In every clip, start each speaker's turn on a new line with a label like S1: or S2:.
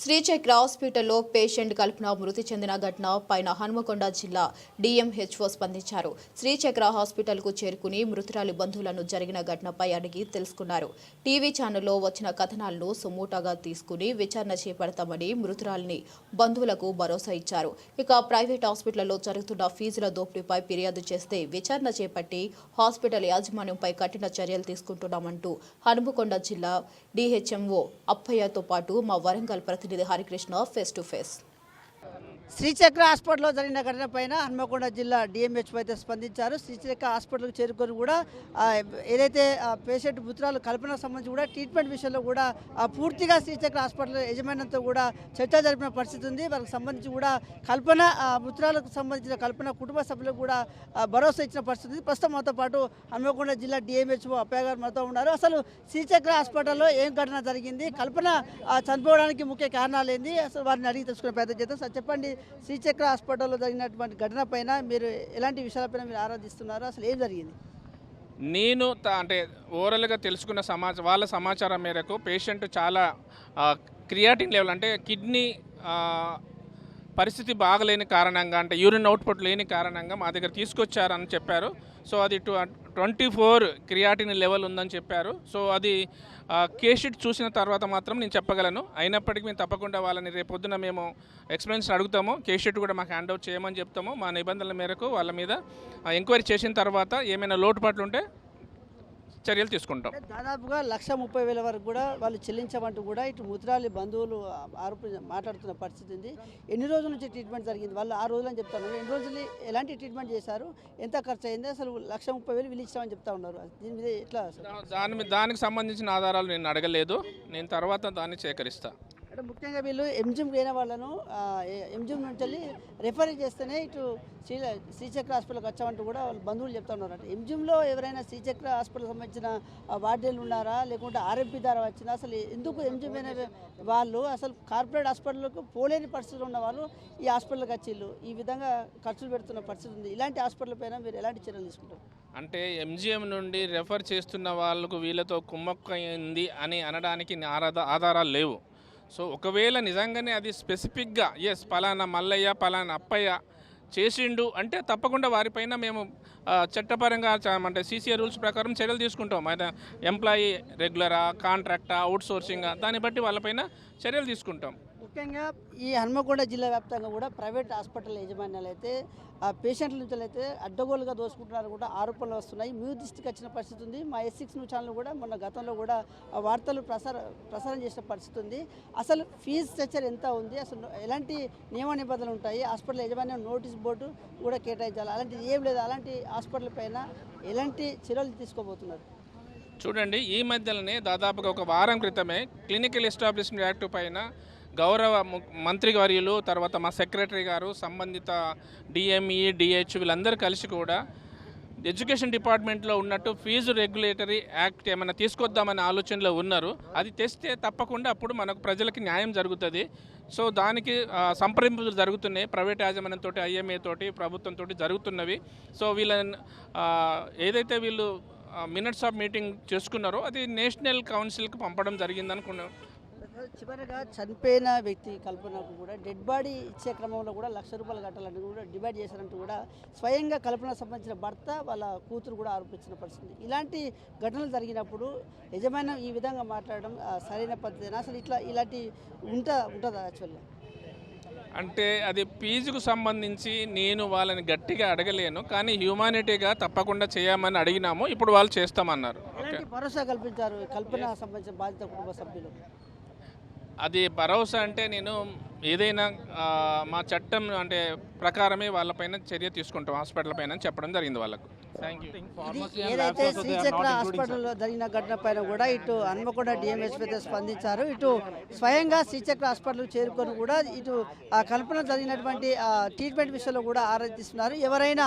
S1: శ్రీచక్ర హాస్పిటల్లో పేషెంట్ కల్పన మృతి చెందిన ఘటన పైన హన్మకొండ జిల్లా డిఎంహెచ్ఓ స్పందించారు. శ్రీచక్ర హాస్పిటల్కు చేరుకుని మృతురాలి బంధువులను జరిగిన ఘటనపై అడిగి తెలుసుకున్నారు. టీవీ ఛానల్లో వచ్చిన కథనాలను సుమోటాగా తీసుకుని విచారణ చేపడతామని మృతురాలిని బంధువులకు భరోసా ఇచ్చారు. ఇక ప్రైవేట్ హాస్పిటల్లో జరుగుతున్న ఫీజుల దోపిడీపై ఫిర్యాదు చేస్తే విచారణ చేపట్టి హాస్పిటల్ యాజమాన్యంపై కఠిన చర్యలు తీసుకుంటున్నామంటూ హన్మకొండ జిల్లా డిహెచ్ఎంఓ అప్పయ్యతో పాటు మా వరంగల్ ప్రతినిధి హరికృష్ణ ఫేస్ టు ఫేస్.
S2: శ్రీచక్ర హాస్పిటల్లో జరిగిన ఘటన పైన హన్మకొండ జిల్లా డిఎంహెచ్ఓ అయితే స్పందించారు. శ్రీచక్ర హాస్పిటల్కి చేరుకొని కూడా ఏదైతే పేషెంట్ మృతురాలు కల్పనకు సంబంధించి కూడా ట్రీట్మెంట్ విషయంలో కూడా పూర్తిగా శ్రీచక్ర హాస్పిటల్ యజమానంతో కూడా చర్చ జరిపిన పరిస్థితి ఉంది. వాళ్ళకి సంబంధించి కూడా కల్పన మృతురాలకు సంబంధించిన కల్పన కుటుంబ సభ్యులకు కూడా భరోసా ఇచ్చిన పరిస్థితి ఉంది. ప్రస్తుతం మనతో పాటు హన్మకొండ జిల్లా డిఎంహెచ్ఓ అప్పయ్య గారు మనతో ఉన్నారు. అసలు శ్రీచక్ర హాస్పిటల్లో ఏం ఘటన జరిగింది, కల్పన చనిపోవడానికి ముఖ్య కారణాలు ఏంది, అసలు వారిని అడిగి తెలుసుకునే ప్రయత్నం చేద్దాం. సార్ చెప్పండి, శ్రీచక్ర హాస్పిటల్లో జరిగినటువంటి ఘటన పైన మీరు ఎలాంటి విషయాలపైన మీరు ఆరాధిస్తున్నారు, అసలు ఏం జరిగింది?
S3: నేను అంటే ఓవరాల్గా తెలుసుకున్న వాళ్ళ సమాచారం మేరకు పేషెంట్ చాలా క్రియాటిన్ లెవెల్ అంటే కిడ్నీ పరిస్థితి బాగలేని కారణంగా అంటే యూరిన్ అవుట్పుట్ లేని కారణంగా మా దగ్గర తీసుకొచ్చారని చెప్పారు. సో అది 24 క్రియాటిన్ లెవెల్ ఉందని చెప్పారు. సో అది కేస్ షీట్ చూసిన తర్వాత మాత్రం నేను చెప్పగలను. అయినప్పటికీ మేము తప్పకుండా వాళ్ళని రేపొద్దున మేము ఎక్స్ప్లెయిన్స్ అడుగుతాము. కేస్ షీట్ కూడా మాకు హ్యాండ్ అవుట్ చేయమని చెప్తాము. మా నిబంధనల మేరకు వాళ్ళ మీద ఎంక్వైరీ చేసిన తర్వాత ఏమైనా లోటుపాట్లు ఉంటే చర్యలు తీసుకుంటాం.
S2: దాదాపుగా 1,30,000 వరకు కూడా వాళ్ళు చెల్లించమంటూ కూడా ఇటు మృతురాలి బంధువులు మాట్లాడుతున్న పరిస్థితి ఉంది. ఎన్ని రోజుల నుంచి ట్రీట్మెంట్ జరిగింది, వాళ్ళు 6 రోజులు అని చెప్తా ఉన్నారు. ఎన్ని రోజులు ఎలాంటి ట్రీట్మెంట్ చేశారు, ఎంత ఖర్చు అయింది, అసలు 1,30,000 వీళ్ళు ఇచ్చామని చెప్తా ఉన్నారు. దీని మీద ఎట్లా?
S3: దానికి సంబంధించిన ఆధారాలు నేను అడగలేదు. నేను తర్వాత దాన్ని సేకరిస్తాను.
S2: అంటే ముఖ్యంగా వీళ్ళు ఎంజిఎం అయిన వాళ్ళను ఎంజిఎం నుంచి వెళ్ళి రెఫర్ చేస్తేనే ఇటు శ్రీచక్ర హాస్పిటల్కి వచ్చామంటూ కూడా వాళ్ళు బంధువులు చెప్తా ఉన్నారు. అంటే ఎంజిఎంలో ఎవరైనా శ్రీచక్ర హాస్పిటల్కి సంబంధించిన వార్డెన్లు ఉన్నారా, లేకుంటే ఆర్ఎంపీ ద్వారా వచ్చినా, అసలు ఎందుకు ఎంజిఎం అయిన వాళ్ళు అసలు కార్పొరేట్ హాస్పిటల్కు పోలేని పరిస్థితులు ఉన్న వాళ్ళు ఈ హాస్పిటల్కి వచ్చిళ్ళు ఈ విధంగా ఖర్చులు పెడుతున్న పరిస్థితి ఉంది. ఇలాంటి హాస్పిటల్ పైన మీరు ఎలాంటి చర్యలు తీసుకుంటారు?
S3: అంటే ఎంజిఎం నుండి రెఫర్ చేస్తున్న వాళ్ళకు వీళ్ళతో కుమ్మక్కయింది అని అనడానికి ఆధారాలు లేవు. సో ఒకవేళ నిజంగానే అది స్పెసిఫిక్గా పలానా మల్లయ్య పలానా అప్పయ్య చేసిండు అంటే తప్పకుండా వారిపైన మేము చట్టపరంగా అంటే సీసీఏ రూల్స్ ప్రకారం చర్యలు తీసుకుంటాం. అయితే ఎంప్లాయీ రెగ్యులరా, కాంట్రాక్టా, అవుట్ సోర్సింగా, దాన్ని బట్టి వాళ్ళపైన చర్యలు తీసుకుంటాం.
S2: ముఖ్యంగా ఈ హన్మకొండ జిల్లా వ్యాప్తంగా కూడా ప్రైవేట్ హాస్పిటల్ యాజమాన్యాలు అయితే పేషెంట్ల నుంచి అయితే అడ్డగోలుగా దోసుకుంటున్నారు కూడా ఆరోపణలు వస్తున్నాయి. మీ దృష్టికి వచ్చిన పరిస్థితి ఉంది. మా S6 న్యూస్ ఛానల్ కూడా మొన్న గతంలో కూడా వార్తలు ప్రసారం చేసిన పరిస్థితి ఉంది. అసలు ఫీజు స్ట్రక్చర్ ఎంత ఉంది, అసలు ఎలాంటి నియమ నిబంధనలు ఉంటాయి, హాస్పిటల్ యాజమాన్యం నోటీస్ బోర్డు కూడా కేటాయించాలి, అలాంటిది ఏం లేదు. అలాంటి హాస్పిటల్ పైన ఎలాంటి చర్యలు తీసుకోబోతున్నారు?
S3: చూడండి, ఈ మధ్యలోనే దాదాపుగా ఒక వారం క్రితమే క్లినికల్ ఎస్టాబ్లిష్మెంట్ యాక్ట్ పైన గౌరవ మంత్రి వర్యులు, తర్వాత మా సెక్రటరీ గారు, సంబంధిత డిఎంఈ, డిహెచ్ వీళ్ళందరూ కలిసి కూడా ఎడ్యుకేషన్ డిపార్ట్మెంట్లో ఉన్నట్టు ఫీజు రెగ్యులేటరీ యాక్ట్ ఏమైనా తీసుకొద్దామనే ఆలోచనలో ఉన్నారు. అది తెస్తే తప్పకుండా అప్పుడు మనకు ప్రజలకి న్యాయం జరుగుతుంది. సో దానికి సంప్రదింపులు జరుగుతున్నాయి. ప్రైవేట్ యాజమాన్యంతో, IMA తోటి, ప్రభుత్వంతో జరుగుతున్నవి. సో వీళ్ళని ఏదైతే వీళ్ళు మినిట్స్ ఆఫ్ మీటింగ్ చేసుకున్నారో అది నేషనల్ కౌన్సిల్కి పంపడం జరిగింది అనుకున్నాం.
S2: చివరిగా చనిపోయిన వ్యక్తి కల్పనకు కూడా డెడ్ బాడీ ఇచ్చే క్రమంలో కూడా ₹1,00,000 కట్టాలని కూడా డిమాండ్ చేశారంటూ కూడా స్వయంగా కల్పనకు సంబంధించిన భర్త వాళ్ళ కూతురు కూడా ఆరోపించిన పరిస్థితి. ఇలాంటి ఘటనలు జరిగినప్పుడు యజమానం ఈ విధంగా మాట్లాడడం సరైన పద్ధతి? అసలు ఇలాంటి ఉంటుందా యాక్చువల్గా?
S3: అంటే అది ఫీజుకు సంబంధించి నేను వాళ్ళని గట్టిగా అడగలేను, కానీ హ్యూమానిటీగా తప్పకుండా చేయమని అడిగినాము. ఇప్పుడు వాళ్ళు చేస్తామన్నారు.
S2: భరోసా కల్పించారు కల్పన సంబంధించిన బాధిత కుటుంబ సభ్యులు?
S3: అది భరోసా అంటే నేను ఏదైనా మా చట్టం అంటే ప్రకారమే వాళ్ళపైన చర్య తీసుకుంటాం హాస్పిటల్ పైన చెప్పడం జరిగింది వాళ్ళకు.
S2: ఏదైతే శ్రీచక్ర హాస్పిటల్లో జరిగిన ఘటన పైన కూడా ఇటు హన్మకొండ డిఎంహెచ్ఓ అయితే స్పందించారు. ఇటు స్వయంగా శ్రీచక్ర హాస్పిటల్ చేరుకొని కూడా ఇటు కల్పన జరిగినటువంటి ట్రీట్మెంట్ విషయంలో కూడా ఆరాధిస్తున్నారు. ఎవరైనా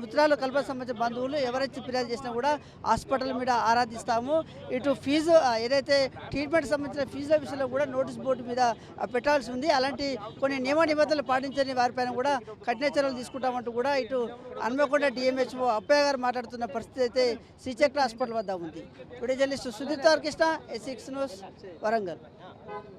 S2: మృతురాలు కల్పన సంబంధించిన బంధువులు ఎవరైతే ఫిర్యాదు చేసినా కూడా హాస్పిటల్ మీద ఆరాధిస్తాము. ఇటు ఫీజు ఏదైతే ట్రీట్మెంట్ సంబంధించిన ఫీజుల విషయంలో కూడా నోటీస్ బోర్డు మీద పెట్టాల్సి ఉంది. అలాంటి కొన్ని నియమ నిబంధనలు పాటించని వారిపైన కూడా కఠిన చర్యలు తీసుకుంటామంటూ కూడా ఇటు హన్మకొండ డిఎంహెచ్ఓ అప్పయ్య గారు మాట్లాడుతున్న పరిస్థితి అయితే శ్రీచక్ర హాస్పిటల్ వద్ద ఉంది. Video journalist Sudheer Krishna, S6 news, Warangal.